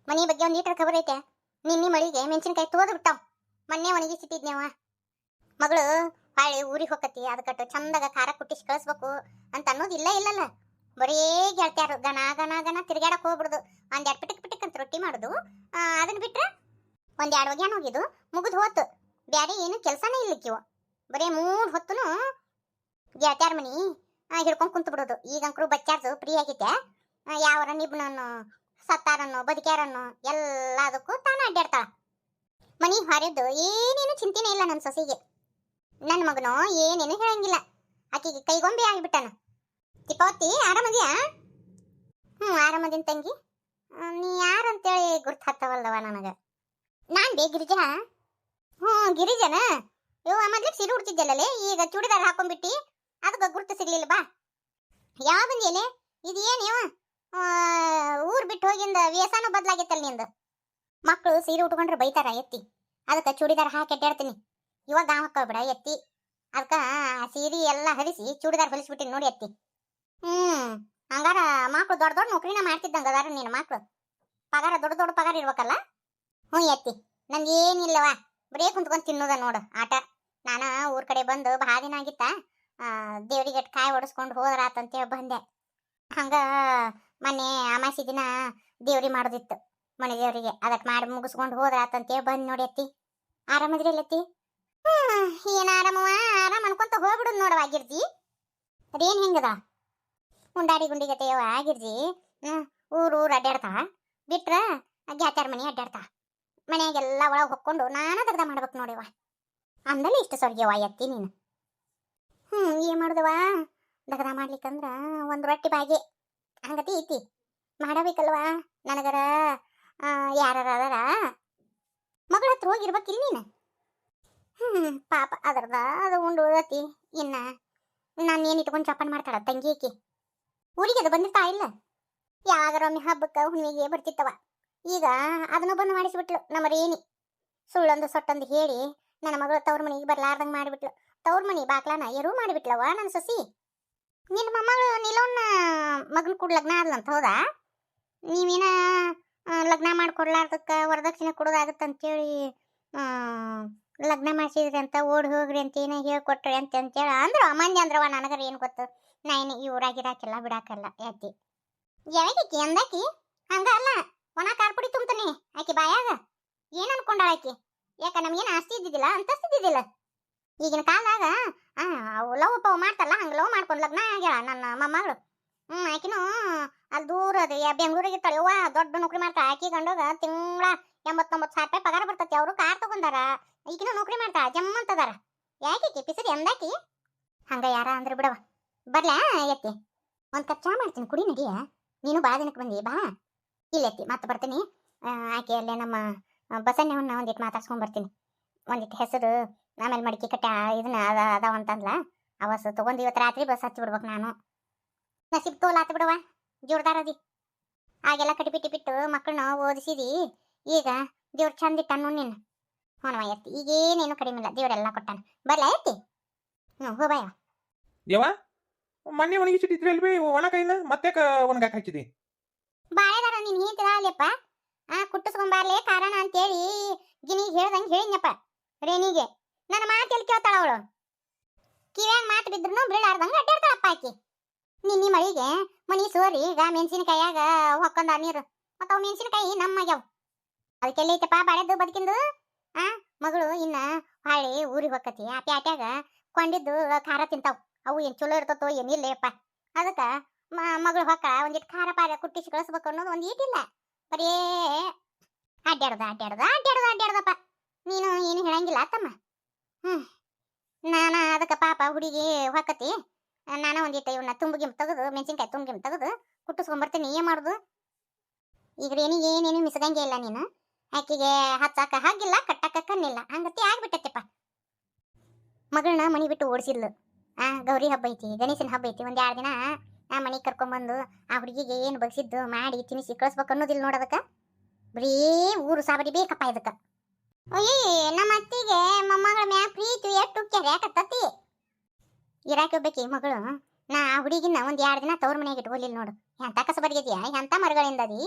ಮನಿ ಬಗ್ಗೆ ಒಂದ್ ಲೀಟರ್ ಖಬರ್ ಐತೆ. ನಿನ್ನೆ ಮಳಿಗೆ ಮೆಣಸಿನಕಾಯಿ ತೋದ್ ಬಿಟ್ಟಾವ್. ಮೊನ್ನೆ ಒಣಗಿಸಿಟ್ಟಿದ್ನೇವ. ಮಗಳು ಹಾಳೆ ಊರಿಗೆ ಹೋಗತಿ, ಅದಕ್ಕಟ್ಟು ಚಂದಾಗ ಖಾರ ಕುಟ್ಟಿಸಿ ಕಳಿಸ್ಬೇಕು ಅಂತ ಅನ್ನೋದು ಇಲ್ಲಲ್ಲ. ಬರೀ ಗೆಳತ್ಯಾರು ಗನ ಗನ ಗನ ತಿರ್ಗಾಡಕ್ ಹೋಗ್ಬಿಡುದು. ಒಂದೆರಡು ಪಿಟಕ್ ಪಿಟಕ್ ಅಂತ ರೊಟ್ಟಿ ಮಾಡುದು. ಅದನ್ನ ಬಿಟ್ರೆ ಒಂದೆರಡು ಒಗ್ಯಾನ ಹೋಗಿದ್ದು ಮುಗಿದು ಹೋತು. ಬ್ಯಾರೆ ಏನು ಕೆಲಸನೇ ಇಲ್ಲಕ್ಕಿವ. ಬರೀ 3 ಹೊತ್ತುನು ಗೆಳತ್ಯಾರ ಮನಿ ಹಿಡ್ಕೊಂಡ್ ಕುಂತು ಬಿಡೋದು. ಈಗಂಕರು ಬಚ್ಚಾರ್ದು ಫ್ರೀ ಆಗೈತೆ. ಯಾವರ ನಿಬ್ನನ್ನು ಸತ್ತಾರನ್ನು ಬದುಕ್ಯಾರನ್ನು ಎಲ್ಲದಕ್ಕೂ ತಾನ ಅಡ್ಡಾಡ್ತಾಳ. ಮನಿ ಹೊರದ್ದು ಏನೇನು ಚಿಂತೆನೇ ಇಲ್ಲ ನನ್ನ ಸೊಸೆಗೆ. ನನ್ನ ಮಗನು ಏನೇನು ಹೇಳಂಗಿಲ್ಲ. ಆಕಿಗೆ ಕೈಗೊಂಬೆ ಆಗಿಬಿಟ್ಟಾನ. ತಿಪ್ಪಾವತಿ ಆರಾಮದಿಯಾ? ಆರಾಮದಿನ ತಂಗಿ. ನೀ ಯಾರಂತೇಳಿ ಗುರ್ತಾಗ್ತಾವಲ್ಲವ ನನಗ. ನಾನ್ ಬೇ ಗಿರಿಜಾ. ಗಿರಿಜನ ಇವ ಮೊದ್ಲಿಗೆ ಸೀರೆ ಉಡ್ತಿದ್ದಲ್ಲೇ, ಈಗ ಚೂಡಿದಾರ ಹಾಕೊಂಡ್ಬಿಟ್ಟಿ, ಅದಕ್ಕೆ ಗುರ್ತು ಸಿಗ್ಲಿಲ್ಲ. ಬಾ, ಯಾವ ಬಂದಿಯಲೆ? ಇದು ಏನೇವ ಊರ್ ಬಿಟ್ಟು ಹೋಗಿಂದ ವ್ಯಸನ ಬದಲಾಗೈತಲ್ಲ ನಿಂದು. ಮಕ್ಕಳು ಸೀರೆ ಉಟ್ಕೊಂಡ್ರೆ ಬೈತಾರ ಎತ್ತಿ, ಅದಕ್ಕೆ ಚೂಡಿದಾರ ಹಾಕಿ ಅಡ್ಡಾಡ್ತೀನಿ. ಇವಾಗ ಗಾಂವ್ ಹಾಕೋಬಿಡ ಎತ್ತಿ. ಅದಕ್ಕೆ ಸೀರೆ ಎಲ್ಲ ಹರಿಸಿ ಚೂಡಿದಾರ ಹೊಲಿಸ್ಬಿಟ್ಟಿನಿ ನೋಡಿ ಎತ್ತಿ. ಹಂಗಾರ ಮಕ್ಕಳು ದೊಡ್ಡ ದೊಡ್ಡ ನೌಕರಿನ ಮಾಡ್ತಿದ್ದಂಗ ಅದಾರ ನಿನ್ನ ಮಕ್ಕಳು. ಪಗಾರ ದೊಡ್ಡ ದೊಡ್ಡ ಪಗಾರ ಇರ್ಬೇಕಲ್ಲ. ಎತ್ತಿ ನಂದು ಏನಿಲ್ಲವಾ, ಬರೇ ಕುಂತ್ಕೊಂಡು ತಿನ್ನೋದ ನೋಡು ಆಟ. ನಾನು ಊರ್ ಕಡೆ ಬಂದು ಭಾಳ ದಿನ ಆಗಿತ್ತ. ದೇವ್ರಿಗೆ ಕಾಯಿ ಒಡಿಸ್ಕೊಂಡು ಹೋದ್ರಾತಂತೇಳಿ ಬಂದೆ. ಹಂಗ ಮೊನ್ನೆ ಅಮಾಸಿ ದಿನ ದೇವ್ರಿ ಮಾಡೋದಿತ್ತು ಮನೆ ದೇವ್ರಿಗೆ. ಅದಕ್ಕೆ ಮಾಡಿ ಮುಗಿಸ್ಕೊಂಡು ಹೋದ್ರಾತಂತೇಳಿ ಬಂದು ನೋಡಿ ಅತ್ತಿ. ಆರಾಮದ್ರಿ ಅಲ್ಲತ್ತಿ? ಏನ್ ಆರಾಮವ, ಆರಾಮ್ ಅನ್ಕೊಂತ ಹೋಗ್ಬಿಡುದು ನೋಡವ ಗಿರ್ಜಿ. ಅದೇನ್ ಹೆಂಗದ ಉಂಡಾಡಿ ಗುಂಡಿಗತೆಯವ ಗಿರ್ಜಿ. ಊರು ಅಡ್ಡಾಡ್ತಾ ಬಿಟ್ರ ಗ್ಯಾತಾರ ಮನೆ ಅಡ್ಡಾಡ್ತಾ. ಮನೆಯಾಗೆಲ್ಲ ಒಳಗೆ ಹೊಕ್ಕೊಂಡು ನಾನ ದಗ್ದ ಮಾಡ್ಬೇಕು ನೋಡಿವ. ಅಂದಲ್ಲಿ ಇಷ್ಟು ಸ್ವರ್ಗ್ಯವ ಎತ್ತಿ ನೀನು. ಏನ್ ಮಾಡುದವ, ದಗದ ಮಾಡ್ಲಿಕ್ಕಂದ್ರ ಒಂದು ರೊಟ್ಟಿ ಬಾಗಿ ಹಂಗತಿ ಐತಿ ಮಾಡಬೇಕಲ್ವಾ. ನನಗರ ಯಾರ ಅದಾರ ಮಗಳ ಹತ್ರ ಹೋಗಿರ್ಬೇಕಿಲ್ಲ ನೀನು. ಪಾಪ ಅದರದ ಅದು ಉಂಡು ಉಳತಿ. ಇನ್ನ ನಾನು ಏನು ಇಟ್ಕೊಂಡು ಚಪ್ಪನ್ ಮಾಡ್ತಾಳ ತಂಗಿಕಿ. ಊರಿಗೆ ಅದು ಬಂದಿರ್ತಾ ಇಲ್ಲ. ಯಾವಾಗರೊಮ್ಮೆ ಹಬ್ಬಕ್ಕೆ ಹುಣ್ಣಿಗೆ ಬರ್ತಿತ್ತವ. ಈಗ ಅದನ್ನು ಬಂದು ಮಾಡಿಸಿಬಿಟ್ಲು ನಮ್ಮ ರೇಣಿ. ಸುಳ್ಳೊಂದು ಸೊಟ್ಟೊಂದು ಹೇಳಿ ನನ್ನ ಮಗಳು ತವ್ರ ಮನೆಗೆ ಬರ್ಲಾರ್ದಂಗೆ ಮಾಡಿಬಿಟ್ಲು. ತವ್ರ ಮನೆ ಬಾಕ್ಲಾನ ಎರು ಮಾಡಿಬಿಟ್ಲವ ನನ್ನ ಸೊಸಿ. ನಿನ್ನ ಮೊಮ್ಮಗಳು ನಿಲೋನ್ನ ಮಗನ ಕೂಡ ಲಗ್ನ ಆದ್ಲಂತ ಹೌದಾ? ನೀವೇನ ಲಗ್ನ ಮಾಡಿಕೊಡ್ಲಾರ್ದಕ್ಕೆ ವರದಕ್ಷಿಣೆ ಕೊಡೋದಾಗತ್ತಂತೇಳಿ ಲಗ್ನ ಮಾಡಿಸಿದ್ರಿ ಅಂತ ಓಡಿ ಹೋಗ್ರಿ ಅಂತ ಏನೋ ಹೇಳ್ಕೊಟ್ರಿ ಅಂತೇಳಿ ಅಂದ್ರು. ಅಮ್ಮಂದಿ ಅಂದ್ರವ, ನನಗರ ಏನು ಗೊತ್ತು. ನಾ ಏನು ಈ ಊರಾಗಿರಾಕಿಲ್ಲ ಬಿಡಾಕಲ್ಲ ಯಾತಿ. ಯಾವಾಗೀಕಿ ಅಂದಾಕಿ ಹಂಗ ಅಲ್ಲ, ಒಣ ಕಾರ್ಪುಡಿ ತುಂಬ್ತಾನೆ ಆಕಿ ಬಾಯಾಗ. ಏನ್ ಅನ್ಕೊಂಡಾಳ ಆಕಿ? ಯಾಕ ನಮ್ಗೇನು ಆಸ್ತಿ ಇದ್ದಿದ್ದಿಲ್ಲ ಅಂತಸ್ತಿದ್ದಿಲ್ಲ. ಈಗಿನ ಕಾಲಾಗ ಅವು ಲವ್ ಪವ್ ಮಾಡ್ತಲ್ಲ, ಹಂಗೆ ಲವ್ ಮಾಡ್ಕೊಂಡು ಲಗ್ನ ಆಗ್ಯಾಳ ನನ್ನ ಮೊಮ್ಮಗಳು. ಆಕಿನೂ ಅಲ್ಲಿ ದೂರ ಅದು ಬೆಂಗಳೂರಿಗೆ ಇರ್ತಾಳೆ. ಅವ್ವ ದೊಡ್ಡ ನೌಕರಿ ಮಾಡ್ತಾಳೆ. ಆಕಿ ಗಂಡಗ ತಿಂಗಳ 89,000 ರೂಪಾಯಿ ಪಗಾರ ಬರ್ತೈತಿ. ಅವರು ಕಾರ್ ತಗೊಂಡಾರ, ಈಗಿನೂ ನೌಕರಿ ಮಾಡ್ತಾಳ ಜಮ್ಮಂತದಾರ. ಯಾಕೆ ಪಿಸರಿ ಅಂದಾಕಿ ಹಂಗ ಯಾರ ಅಂದ್ರೆ ಬಿಡವ. ಬರ್ಲಾ ಎತ್ತಿ, ಒಂದು ಕಪ್ ಚಾ ಮಾಡ್ತೀನಿ ಕುಡಿ ನಡಿಯ. ನೀನು ಬಾ ದಿನಕ್ಕೆ ಬಂದಿ ಬಾ. ಇಲ್ಲ ಎತ್ತಿ ಮತ್ತೆ ಬರ್ತೀನಿ. ಆಕೆ ಅಲ್ಲೇ ನಮ್ಮ ಬಸಣ್ಣವನ್ನ ಒಂದಿಟ್ಟು ಮಾತಾಡ್ಸ್ಕೊಂಡ್ ಬರ್ತೀನಿ. ಒಂದಿಟ್ಟು ಹೆಸರು ಆಮೇಲೆ ಮಡಿಕೆ ಕಟ್ಟ ಇದನ್ನ ಅದಾವಂತಂದ್ಲ. ಅವತ್ತು ತಗೊಂಡು ಇವತ್ತು ರಾತ್ರಿ ಬಸ್ ಹಚ್ಚಿ ಬಿಡ್ಬೇಕು ನಾನು. ನಸೀಬ್ ತೋಲ್ ಆತು ಬಿಡವ, ಜೋರ್ದಾರದಿ. ಆಗೆಲ್ಲ ಕಟ್ಟಿಬಿಟ್ಟು ಬಿಟ್ಟು ಮಕ್ಕಳನ್ನ ಓದಿಸಿದಿ. ಈಗ ದೇವ್ರ ಚಂದ ಇಟ್ಟನು ನಿನ್ನ. ಹೋನವ ಎತ್ತಿ, ಈಗೇನೇನು ಕಡಿಮೆ ಇಲ್ಲ, ದೇವರೆಲ್ಲ ಕೊಟ್ಟಾನ. ಬರ್ಲಾ ಎತ್ತಿ? ಹೋ ಬಾಯವ. ಯವ್ವ ಮೊನ್ನೆ ಒಣಗಿಸಿಟ್ಟಿದ್ರಿ ಅಲ್ವೇ ಒಣ ಕೈನ ಮತ್ತೆ ಒಣಗಾಕ ಹಾಕಿದಿ? ಬಾಳೆದಾರ ನೀನ್ ಹೇಳ್ತಿರ ಅಲ್ಲಪ್ಪ. ಕುಟ್ಟಿಸ್ಕೊಂಬಾರ್ಲೆ ಕಾರಣ ಅಂತೇಳಿ ಗಿನಿಗೆ ಹೇಳ್ದಂಗೆ ಹೇಳಿದ್ನಪ್ಪ ರೇಣಿಗೆ. ನನ್ನ ಮಾತು ಎಲ್ಲಿ ಕೇಳ್ತಾಳ ಅವಳು? ಕಿವ್ಯಾಗ ಮಾತು ಬಿದ್ರು ಬೀಳಾರ್ದಂಗೆ ಅಡ್ಡಾಡ್ತಾಳಪ್ಪ ಆಕಿ. ನಿನ್ನೆ ಮಳಿಗೆ ಮನಿ ಸೋರಿ ಈಗ ಮೆಣಸಿನಕಾಯಾಗ ಹೊಕ್ಕೊಂಡ ನೀರು. ಮತ್ತು ಅವು ಮೆಣಸಿನಕಾಯಿ ನಮ್ಮಾಗ್ಯಾವ. ಅದಕ್ಕೆಲ್ಲ ಐತಪ್ಪ ಬಾಳೆದ್ದು ಬದುಕಿಂದು. ಮಗಳು ಇನ್ನ ಹೊಳ್ಳಿ ಊರಿಗೆ ಹೊಕ್ಕತಿ. ಆ ಪ್ಯಾಟ್ಯಾಗ ಕೊಂಡಿದ್ದು ಖಾರ ತಿಂತಾವ್. ಅವು ಏನು ಚಲೋ ಇರ್ತತೋ ಏನಿಲ್ಲಪ್ಪ. ಅದಕ್ಕೆ ಮಗಳು ಹೊಕ್ಕ ಒಂದಿಟ್ಟು ಖಾರ ಪಾರ ಕುಟ್ಟಿಸಿ ಕಳಿಸ್ಬೇಕು ಅನ್ನೋದು ಒಂದು ಈಟಿಲ್ಲ. ಬರೀ ಅಡ್ಡಾಡ್ದಪ್ಪ. ನೀನು ಏನು ಹೇಳಂಗಿಲ್ಲ ತಮ್ಮ. ನಾನು ಅದಕ್ಕೆ ಪಾಪ ಹುಡುಗಿ ಹೊಕ್ಕತಿ. ನಾನು ಒಂದಿಟ್ಟು ಇವನ್ನ ತುಂಬಿಗಿಮ್ ತೆಗೆದು ಮೆಣಸಿನ್ಕಾಯಿ ತುಂಬಿಗಿಮ್ ತೆಗೆದು ಕುಟ್ಟಿಸ್ಕೊಂಬರ್ತೀನಿ. ಏನು ಮಾಡೋದು ಈಗ ರೇಣಿಗೆ ಏನೇನು ಮಿಸ್ಗಂಗೆ ಇಲ್ಲ ನೀನು. ಆಕಿಗೆ ಹಚ್ಚಾಕ ಹಾಗಿಲ್ಲ, ಕಟ್ಟಕ್ಕ ಕಣ್ಣಿಲ್ಲ, ಹಂಗತಿ ಆಗ್ಬಿಟ್ಟೈತಿಪ್ಪ. ಮಗಳನ್ನ ಮನೆ ಬಿಟ್ಟು ಓಡಿಸಿದ್ಲು. ಗೌರಿ ಹಬ್ಬ ಐತಿ, ಗಣೇಶನ ಹಬ್ಬ ಐತಿ. ಒಂದು 2 ದಿನ ಮನೆಗೆ ಕರ್ಕೊಂಡ್ಬಂದು ಆ ಹುಡುಗಿಗೆ ಏನು ಬಗ್ಸಿದ್ದು ಮಾಡಿ ತಿನ್ನಿಸಿ ಕಳಿಸ್ಬೇಕು ಅನ್ನೋದಿಲ್ಲ ನೋಡೋದಕ್ಕೆ. ಬರೀ ಊರು ಸಾಬರಿ ಬೇಕಪ್ಪ ಇದಕ್ಕೆ. ನಮ್ಮ ಅತ್ತಿಗೆ ಮೊಮ್ಮಗಳ ಮ್ಯಾಗ ಪ್ರೀತಿ ಎಷ್ಟು ಯಾಕತ್ತತಿ ಇರಾಕಿ ಹೋಗ್ಬೇಕಿ ಮಗಳು. ನಾ ಆ ಹುಡುಗಿನ ಒಂದು 2 ದಿನ ತವ್ರ ಮನೆಯಾಗ ಇಟ್ಕೊಲಿಲ್ಲ ನೋಡು. ಎಂತ ಕಸ ಬರಿಗಿದ್ಯಾ, ಎಂತ ಮರಗಳಿಂದದಿ.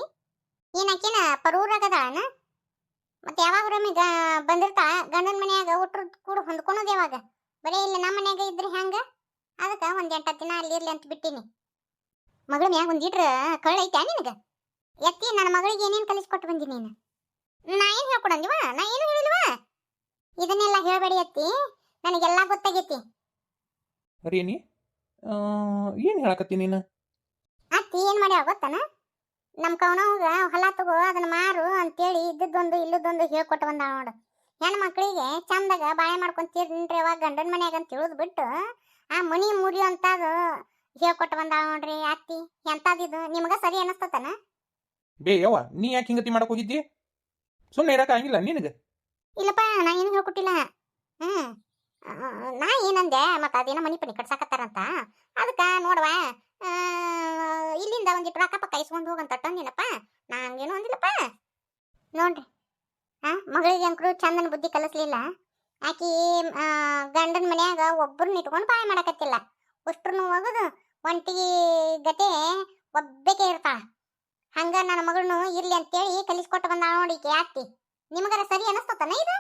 ಏನಾಕಿನ ಪರೂರಾಗದಾಳನ ಮತ್ತೆ ಯಾವಾಗ ರಮಿಗ ಬಂದಿರ್ತಾಳ ಗಂಡನ ಮನ್ಯಾಗ ಒಟ್ರು ಕೂಡ ಹೊಂದ್ಕೊಳೋದು ಯಾವಾಗ ಬರೀ ಇಲ್ಲ ನಮ್ಮ ಮನ್ಯಾಗ ಇದ್ರೆ ಹೆಂಗ ಅದಕ್ಕೆ ಒಂದ್ 8 ದಿನ ಅಲ್ಲಿ ಇರ್ಲಿ ಅಂತ ಬಿಟ್ಟಿನಿ ಮಗಳ ಮ್ಯಾಗ ಒಂದಿಟ್ರ ಕಳ್ಳ ಐತ್ಯಾ ನಿನಗ ಎತ್ತಿ ನನ್ನ ಮಗಳಿಗೆ ಏನೇನು ಕಲಿಸ್ಕೊಟ್ಟು ಬಂದಿ ನೀನು ನಾ ಏನು ಹೇಳ್ಕೊಡಂದಿವ ನಾ ಏನು ಹೇಳಿಲ್ವಾ ಇದನ್ನೆಲ್ಲ ಹೇಳ್ಬೇಡಿ ಅತ್ತಿ ನನಗೆಲ್ಲ ಗೊತ್ತಾಗೈತಿ ರೇಣಿ ಏನು ಹೇಳಕತ್ತಿ ನೀನು ಅತ್ತಿ ಏನ್ ಮಾಡ್ಯಾವ ಗೊತ್ತನ ನಮ್ಮ ಕವನವ್ಗ ಹೊಲ ತಗೋ ಅದನ್ನ ಮಾರು ಅಂತೇಳಿ ಇದ್ದದ್ದೊಂದು ಇಲ್ಲದೊಂದು ಹೇಳ್ಕೊಟ್ಟು ಬಂದಾಳ ನೋಡು ಹೆಣ್ಣು ಮಕ್ಕಳಿಗೆ ಚಂದಾಗ ಬಾಳೆ ಮಾಡ್ಕೊಂಡ್ ತಿನ್ರಿ ಅವಾಗ ಗಂಡನ ಮನ್ಯಾಗ ಅಂತ ತಿಳಿದ್ ಬಿಟ್ಟು ಆ ಮನಿ ಮುರಿಯೋ ಅಂತದು ಹೇಳ್ಕೊಟ್ಟು ಬಂದಾಳ ನೋಡ್ರಿ ಅತ್ತಿ ಎಂತದಿದು ನಿಮಗ ಸರಿ ಅನಸ್ತತನ ಬೇ ಯವ್ವ ನೀ ಯಾಕೆ ಹಿಂಗತಿ ಮಾಡಕ್ ಹೋಗಿದ್ದಿ ಸುಮ್ಮನೆ ಇರಕ ಆಗಿಲ್ಲ ನಿನಗೆ ಇಲ್ಲಪ್ಪ ನಾ ಏನು ಹೇಳ್ಕೊಟ್ಟಿಲ್ಲ ಹ್ಮ್ ನಾ ಏನಂದೆ ಮತ್ತ ಅದೇನೋ ಮನಿ ಪನಿ ಕಟ್ಸಾಕತ್ತಾರಂತ ಅದಕ್ಕ ನೋಡ್ವ ಇಲ್ಲಿಂದ ಒಂದಿಟ್ಟು ರೊಕ್ಕ ಪಕ್ಕ ಇಸ್ಕೊಂಡು ಹೋಗಂತ ತಂದಿನಪ್ಪ ನಾ ಹಂಗೇನು ಅಂದಿಲ್ಲಪ್ಪ ನೋಡ್ರಿ ಮಗಳಿಗೆ ಅಂಕರು ಚಂದನ ಬುದ್ಧಿ ಕಲಿಸ್ಲಿಲ್ಲ ಆಕಿ ಗಂಡನ ಮನ್ಯಾಗ ಒಬ್ಬರನ್ನ ಇಟ್ಕೊಂಡು ಬಾಳೆ ಮಾಡಕತ್ತಿಲ್ಲ ಅಷ್ಟ್ರನ್ನು ಹೋಗುದು ಒಂಟಿಗೆ ಗತೆ ಒಬ್ಬಕ್ಕೆ ಇರ್ತಾಳ ಹಂಗ ನನ್ನ ಮಗಳನ್ನ ಇರ್ಲಿ ಅಂತೇಳಿ ಕಲಿಸ್ಕೊಟ್ಟು ಬಂದಾಳ ನೋಡಿ ಈಕೆ ಅತ್ತಿ ನಿಮಗರ ಸರಿ ಅನಸ್ತತನ ಇದು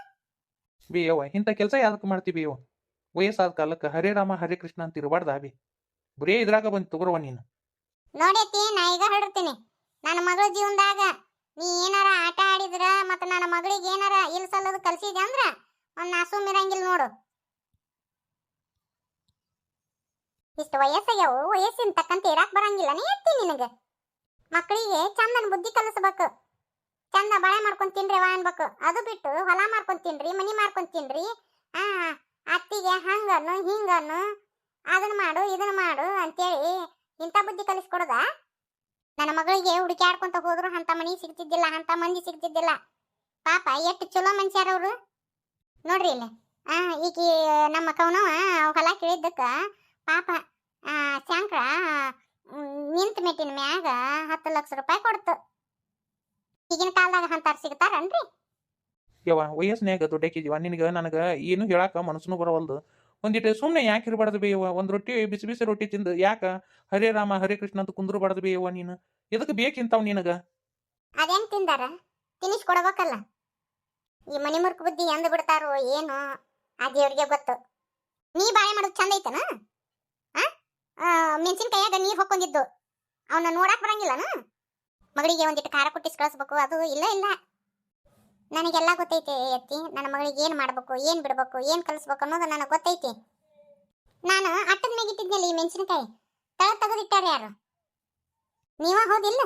ಬಿ ಯವ್ವ ಇಂಥ ಕೆಲಸ ಯಾವ್ದಕ್ಕೆ ಮಾಡ್ತೀವಿ ಯವ್ವ ವಯಸ್ಸಾದ ಕಾಲಕ್ಕೆ ಹರೇ ರಾಮ ಹರೇ ಕೃಷ್ಣ ಅಂತ ಇರಬಾರ್ದ ಬಿ ಬರೇ ಇದ್ರಾಗ ಬಂದು ತಗೋರವ ನೀನು ನೋಡೈತಿ ನಾ ಈಗ ಹೇಳಿರ್ತೀನಿ ನನ್ನ ಮಗಳ ಜೀವನದಾಗ ನೀ ಏನಾರ ಆಟ ಆಡಿದ್ರ ಮತ್ತ ನನ್ನ ಮಗಳಿಗೆ ಏನಾರ ಇಲ್ಸಲ್ಲದು ಕಲ್ಸಿದೆ ಅಂದ್ರ ಒಂದ್ ನಾಸು ಮಿರಂಗಿಲ್ ನೋಡು ಇಷ್ಟು ವಯಸ್ಸಾಗ್ಯಾವು ವಯಸ್ಸಿನ ತಕ್ಕಂತ ಇರಾಕ್ ಬರಂಗಿಲ್ಲ ನೀ ಎತ್ತಿ ನಿನಗ ಮಕ್ಕಳಿಗೆ ಚಂದನ ಬುದ್ಧಿ ಕಲಿಸ್ಬೇಕು ಚಂದ ಬಾಳೆ ಮಾಡ್ಕೊಂಡ್ ತಿನ್ರಿ ಅನ್ಬೇಕು ಅದು ಬಿಟ್ಟು ಹೊಲ ಮಾಡ್ಕೊಂಡ್ ತಿನ್ರಿ ಮನಿ ಮಾಡ್ಕೊಂಡ್ ತಿನ್ರಿ ಅತ್ತಿಗೆ ಹಂಗನ್ನು ಹಿಂಗನ್ನು ಅದನ್ನ ಮಾಡು ಇದನ್ನ ಮಾಡು ಅಂತೇಳಿ ಇಂಥ ಬುದ್ಧಿ ಕಲಿಸ್ಕೊಡದ ನನ್ನ ಮಗಳಿಗೆ ಹುಡುಕ್ಯಾಡ್ಕೊಂತ ಹೋದ್ರು ಅಂತ ಮನಿ ಸಿಗ್ತಿದ್ದಿಲ್ಲ ಅಂತ ಮಂದಿ ಸಿಗ್ತಿದ್ದಿಲ್ಲ ಪಾಪ ಎಷ್ಟು ಚಲೋ ಮನುಷ್ಯರವ್ರು ನೋಡ್ರಿ ಇಲ್ಲಿ ಈಗ ನಮ್ಮ ಕವನವ ಹೊಲ ಕೇಳಿದ್ದಕ್ಕ ಪಾಪ ಶಂಕ್ರ ನಿಂತ ಮೆಟ್ಟಿನ ಮ್ಯಾಗ 10 ಲಕ್ಷ ರೂಪಾಯಿ ಕೊಡ್ತು ಈಗಿನ ಕಾಲದಾಗ ಅಂತಾರ ಸಿಗ್ತಾರನ್ರಿ ಯವ್ವ ವಯಸ್ಸಿನಾಗ ದೊಡ್ಡಕ್ಕಿದೀವ ನಿನಗೆ ನನಗೆ ಏನು ಹೇಳಾಕ ಮನಸ್ಸನ್ನು ಬರವಲ್ದು ಒಂದಿಟ್ಟು ಸುಮ್ಮನೆ ಯಾಕೆ ಇರಬಾರ್ದು ಬೇಯವ್ವ ಒಂದು ರೊಟ್ಟಿ ಬಿಸಿ ಬಿಸಿ ರೊಟ್ಟಿ ತಿಂದು ಯಾಕೆ ಹರೇ ರಾಮ ಹರೇ ಕೃಷ್ಣ ಅಂತ ಕುಂದ್ರಬಾರ್ದು ಬೇಯವ್ವ ನೀನು ಎದಕ್ಕೆ ಬೇಕಿಂತಾವ್ ನಿನಗ ಅದೇನ್ ತಿಂದಾರ ತಿನ್ನಿಸ್ಕೊಡ್ಬೇಕಲ್ಲ ಈ ಮನಿ ಮುರ್ಕ ಬುದ್ಧಿ ಎಂದ್ ಬಿಡ್ತಾರೋ ಏನು ಆ ದೇವ್ರಿಗೆ ಗೊತ್ತು ನೀ ಬಾಳೆ ಮಾಡೋದು ಚಂದ ಐತನ ಮೆಣಸಿನ್ಕಾಯಾಗ ನೀರ್ ಹೊಕ್ಕೊಂಡಿದ್ದು ಅವನ್ನ ನೋಡಾಕ್ ಬರಂಗಿಲ್ಲನ ಮಗಳಿಗೆ ಒಂದಿಟ್ಟು ಖಾರ ಕುಟ್ಟಿಸ್ ಕಳಿಸ್ಬೇಕು ಅದು ಇಲ್ಲ ಇಲ್ಲ ನನಗೆಲ್ಲ ಗೊತ್ತೈತಿ ಎತ್ತಿ ನನ್ನ ಮಗಳಿಗೆ ಏನ್ ಮಾಡ್ಬೇಕು ಏನ್ ಬಿಡ್ಬೇಕು ಏನ್ ಕಲಿಸ್ಬೇಕು ಅನ್ನೋದು ನನಗೆ ಗೊತ್ತೈತಿ ನಾನು ಅಟ್ಟದ ಮೇಗಿಟ್ಟಿದ್ನಲ್ಲ ಈ ಮೆಣಸಿನಕಾಯಿ ತಳ ತೆಗೆದಿಟ್ಟಾರ ಯಾರು ನೀವ ಹೌದಿಲ್ಲ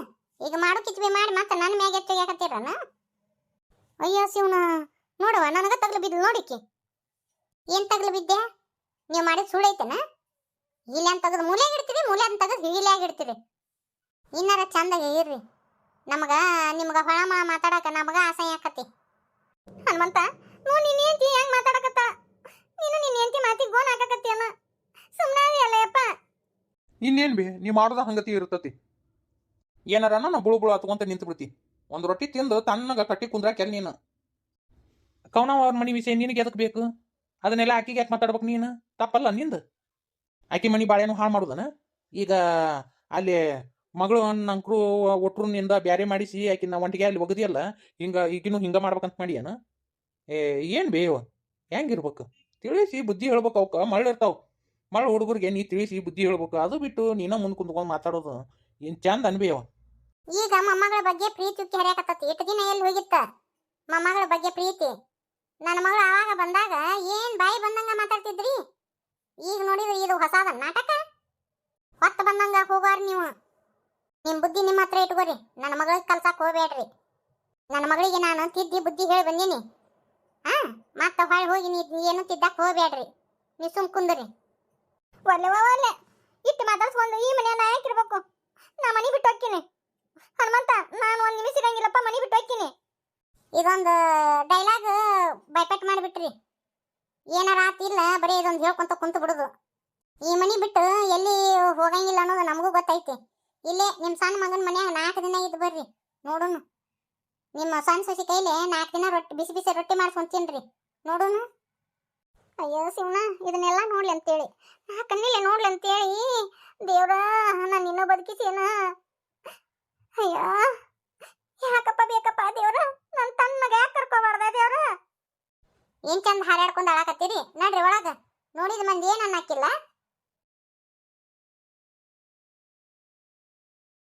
ಈಗ ಮಾಡು ಕಿಚ್ಬೆ ಮಾಡಿ ಮತ್ತೆ ನನ್ನ ಮ್ಯಾಗ ಎತ್ತಗಾಕತ್ತೀರನ ಅಯ್ಯೋ ಶಿವನ ನೋಡುವ ನನಗ ತಗಲು ಬಿದ್ದು ನೋಡಿಕಿ ಏನ್ ತಗಲು ಬಿದ್ದೆ ನೀವು ಮಾಡಿದ ಸುಳ್ಳೈತನ ಇಲ್ಲ ಅಂತ ತೆಗೆದು ಮೂಲೆಯಾಗ ಇಡ್ತೀರಿ ಮೂಲೆ ಅಂತ ತೆಗೆದು ಹೀಲಿಯಾಗಿ ಇಡ್ತೀರಿ ಇನ್ನಾರ ಚಂದಾಗಿ ಇರ್ರಿ ನಮಗ ನಿಮ್ಗ ಹೊಳ ಮಾತಾಡಕ ನಮಗ ಆಸೆ ಆಕತಿ ಹನುಮಂತ ನೀನ್ ಹೆಂಡತಿ ಹೆಂಗ್ ಮಾತಾಡಕತ್ತ ನೀನು ನಿನ್ನ ಹೆಂಡತಿ ಮಾತಿಗೆ ಗೋನ್ ಹಾಕಕತ್ತಿಯಲ್ಲ ಸುಮ್ಮನೆ ಅಲ್ಲಯ್ಯಪ್ಪ ಇನ್ನೇನ್ ಬಿ ನೀ ಮಾಡೋದ ಹಂಗತಿ ಇರ್ತತಿ ಏನಾರ ನಾ ಬುಳು ಬುಳು ಹತ್ಕೊಂತ ನಿಂತು ಬಿಡ್ತಿ ಒಂದು ರೊಟ್ಟಿ ತಿಂದು ತಣ್ಣಗ ಕಟ್ಟಿ ಕುಂದ್ರಾಕ ನೀನು ಕವನವ ಅವ್ರ ಮನಿ ವಿಷಯ ನಿನಗೆ ಎದಕ್ ಬೇಕು ಅದನ್ನೆಲ್ಲ ಆಕಿಗೆ ಯಾಕೆ ಮಾತಾಡ್ಬೇಕು ನೀನು ತಪ್ಪಲ್ಲ ನಿಂದು ಆಕಿ ಮನಿ ಬಾಳೆನೂ ಹಾಳು ಮಾಡುದನ ಈಗ ಅಲ್ಲಿ ಮಗಳು ನಂಕರು ಒಟ್ರನಿಂದ ಬ್ಯಾರೆ ಮಾಡಿಸಿ ಆಕಿನ ಒಂಟಿಗೆ ಅಲ್ಲಿ ಒಗದಿಯಲ್ಲ ಈಗಿನೂ ಹಿಂಗ ಮಾಡ್ಬೇಕಂತ ಮಾಡಿಯನ ಏನ್ ಬೇವ ಹೆಂಗಿರ್ಬೇಕು ತಿಳಿಸಿ ಬುದ್ಧಿ ಹೇಳ್ಬೇಕು ಅವಕ್ಕ ಮಳ್ಳಿರ್ತಾವ ಮಳ್ಳ ಹುಡುಗರಿಗೆ ನೀ ತಿಳಿಸಿ ಬುದ್ಧಿ ಹೇಳ್ಬೇಕು ಅದು ಬಿಟ್ಟು ನೀನ ಮುಂದೆ ಕುಂತ್ಕೊಂಡು ಮಾತಾಡೋದು ಏನ್ ಚಂದ ಅನ್ಬೇವ ಈಗ ಮೊಮ್ಮಗಳ ಬಗ್ಗೆ ಪ್ರೀತಿ ಹರಿಯಾಕತ್ತತಿ ಎಷ್ಟು ದಿನ ಎಲ್ಲಿ ಹೋಗಿತ್ತ ಮೊಮ್ಮಗಳ ಬಗ್ಗೆ ಪ್ರೀತಿ ನನ್ನ ಮಗಳು ಆವಾಗ ಬಂದಾಗ ಏನ್ ಬಾಯಿ ಬಂದಂಗ ಮಾತಾಡ್ತಿದ್ರಿ ಈಗ ನೋಡಿದ್ರೆ ಇದು ಹೊಸಾದ ನಾಟಕ ಹೊತ್ತು ಬಂದಂಗ ಹೋಗಾರ ನೀವು ನಿಮ್ ಬುದ್ಧಿ ನಿಮ್ಮ ಹತ್ರ ಇಟ್ಕೋರಿ ನನ್ನ ಮಗಳಿಗೆ ಕಲ್ಸಕ್ ಹೋಗ್ಬೇಡ್ರಿ ನನ್ನ ಮಗಳಿಗೆ ನಾನು ತಿದ್ದಿ ಬುದ್ಧಿ ಹೇಳಿ ಬಂದೀನಿ ಮತ್ತ ಹೊಳೆ ಹೋಗಿ ನೀ ಏನು ತಿದ್ದಕ್ ಹೋಗ್ಬೇಡ್ರಿ ನೀ ಸುಮ್ ಕುಂದ್ರಿ ಒಲ್ಲೆ ಇಟ್ಟು ಮಾತಾಡ್ಸ್ಕೊಂಡು ಈ ಮನೆಯನ್ನ ಯಾಕಿರ್ಬೇಕು ನಾ ಮನಿ ಬಿಟ್ಟು ಹೋಗ್ತೀನಿ ಹನುಮಂತ ನಾನು ಒಂದ್ ನಿಮಿಷ ಇರಂಗಿಲ್ಲಪ್ಪ ಮನಿ ಬಿಟ್ಟು ಹೋಗ್ತೀನಿ ಇದೊಂದು ಡೈಲಾಗ್ ಬೈಪೆಟ್ ಮಾಡಿಬಿಟ್ರಿ ಏನಾರ ಆತಿಲ್ಲ ಬರೀ ಇದೊಂದು ಹೇಳ್ಕೊಂತ ಕುಂತು ಬಿಡುದು ಈ ಮನಿ ಬಿಟ್ಟು ಎಲ್ಲಿ ಹೋಗಂಗಿಲ್ಲ ಅನ್ನೋದು ನಮಗೂ ಗೊತ್ತೈತಿ ಇಲ್ಲೇ ನಿಮ್ಮ ಸಣ್ಣ ಮಗನ ಮನ್ಯಾಗ 4 ದಿನ ಇದ್ದು ಬರ್ರಿ ನೋಡುನು ನಿಮ್ಮ ಸಣ್ಣ ಸೊಸಿ ಕೈಲಿ 4 ದಿನ ರೊಟ್ಟಿ ಬಿಸಿ ಬಿಸಿ ರೊಟ್ಟಿ ಮಾಡ್ಸ್ಕೊಂಡ್ ತಿನ್ರಿ ನೋಡುನು ಅಯ್ಯೋ ಶಿವನ ಇದನ್ನೆಲ್ಲ ನೋಡ್ಲಿ ಅಂತೇಳಿ ನಾ ಕಣ್ಣಿಲೆ ನೋಡ್ಲಿ ಅಂತೇಳಿ ದೇವ್ರ ನಾನು ಇನ್ನೂ ಬದುಕಿಸೇನ ಅಯ್ಯೋ ಯಾಕಪ್ಪ ಬೇಕಪ್ಪ ದೇವ್ರ ನನ್ನ ತನ್ನಗ ಯಾಕೆ ಕರ್ಕೋಬಾರ್ದ ದೇವ್ರ ಏನ್ ಚಂದ ಹಾರಾಡ್ಕೊಂಡು ಅಳಾಕತ್ತೀರಿ ನಡ್ರಿ ಒಳಗ ನೋಡಿದ ಮಂದಿ ಏನ್ ಅನ್ನಕ್ಕಿಲ್ಲ